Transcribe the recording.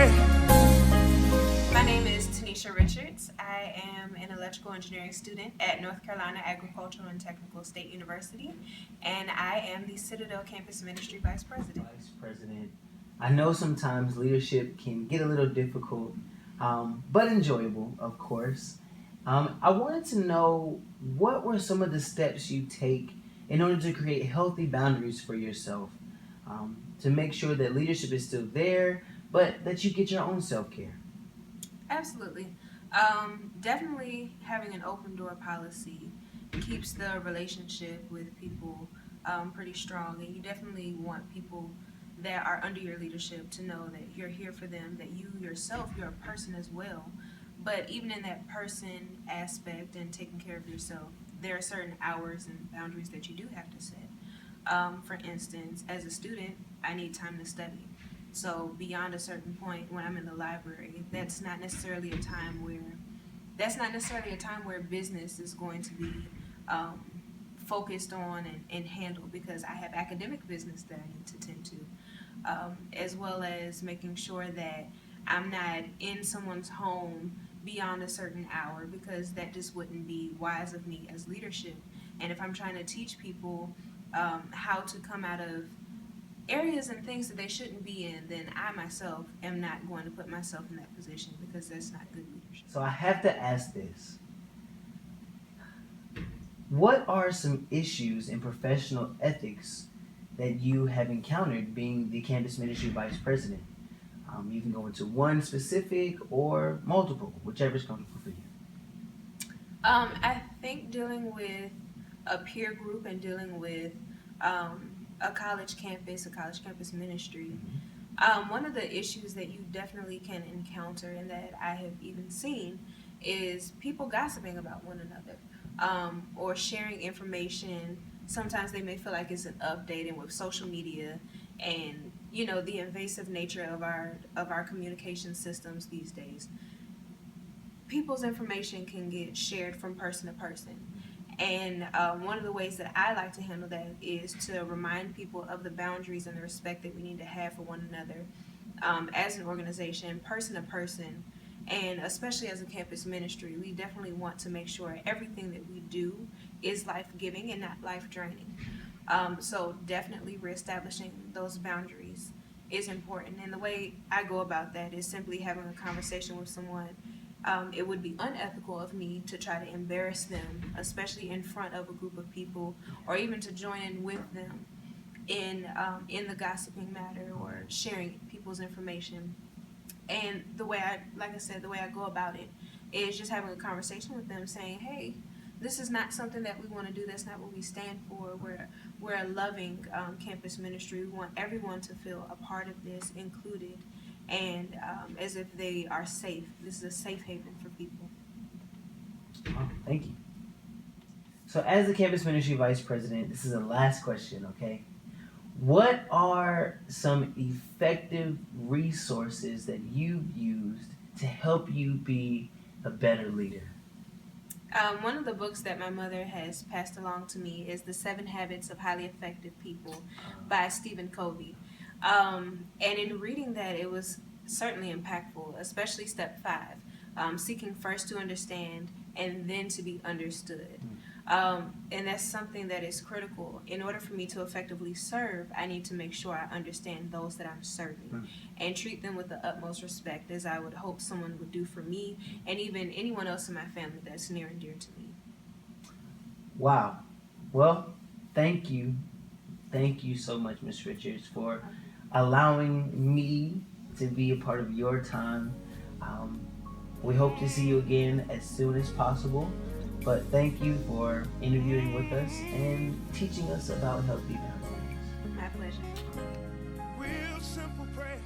pray. My name is Tanisha Richards. I am an electrical engineering student at North Carolina Agricultural and Technical State University, and I am the Citadel Campus Ministry Vice President. Vice President. I know sometimes leadership can get a little difficult, but enjoyable, of course. I wanted to know, what were some of the steps you take in order to create healthy boundaries for yourself, to make sure that leadership is still there, but that you get your own self-care? Absolutely. Definitely having an open door policy keeps the relationship with people pretty strong, and you definitely want people that are under your leadership to know that you're here for them, that you yourself, you're a person as well. But even in that person aspect and taking care of yourself, there are certain hours and boundaries that you do have to set. For instance, as a student, I need time to study. So beyond a certain point, when I'm in the library, that's not necessarily a time where business is going to be focused on and handled, because I have academic business that I need to tend to, as well as making sure that I'm not in someone's home beyond a certain hour, because that just wouldn't be wise of me as leadership. And if I'm trying to teach people how to come out of areas and things that they shouldn't be in, then I myself am not going to put myself in that position, because that's not good leadership. So I have to ask this. What are some issues in professional ethics that you have encountered being the campus ministry vice president? You can go into one specific or multiple, whichever is comfortable for you. I think dealing with a peer group and dealing with a college campus ministry, one of the issues that you definitely can encounter, and that I have even seen, is people gossiping about one another, or sharing information. Sometimes they may feel like it's an update, and with social media and the invasive nature of our communication systems these days, people's information can get shared from person to person. And one of the ways that I like to handle that is to remind people of the boundaries and the respect that we need to have for one another, as an organization, person to person, and especially as a campus ministry. We definitely want to make sure everything that we do is life-giving and not life-draining. So definitely reestablishing those boundaries is important. And the way I go about that is simply having a conversation with someone. It would be unethical of me to try to embarrass them, especially in front of a group of people, or even to join in with them in the gossiping matter or sharing people's information. And the way I go about it is just having a conversation with them, saying, "Hey, this is not something that we want to do. That's not what we stand for. We're a loving campus ministry. We want everyone to feel a part of this, included, and as if they are safe. This is a safe haven for people." Oh, thank you. So as the campus ministry vice president, this is the last question, okay? What are some effective resources that you've used to help you be a better leader? One of the books that my mother has passed along to me is The 7 Habits of Highly Effective People by Stephen Covey. And in reading that, it was certainly impactful, especially step 5, seeking first to understand and then to be understood. And that's something that is critical. In order for me to effectively serve, I need to make sure I understand those that I'm serving and treat them with the utmost respect, as I would hope someone would do for me, and even anyone else in my family that's near and dear to me. Wow. Well, thank you. Thank you so much, Ms. Richards, for allowing me to be a part of your time. We hope to see you again as soon as possible. But thank you for interviewing with us and teaching us about healthy boundaries. My pleasure. Real simple prayer.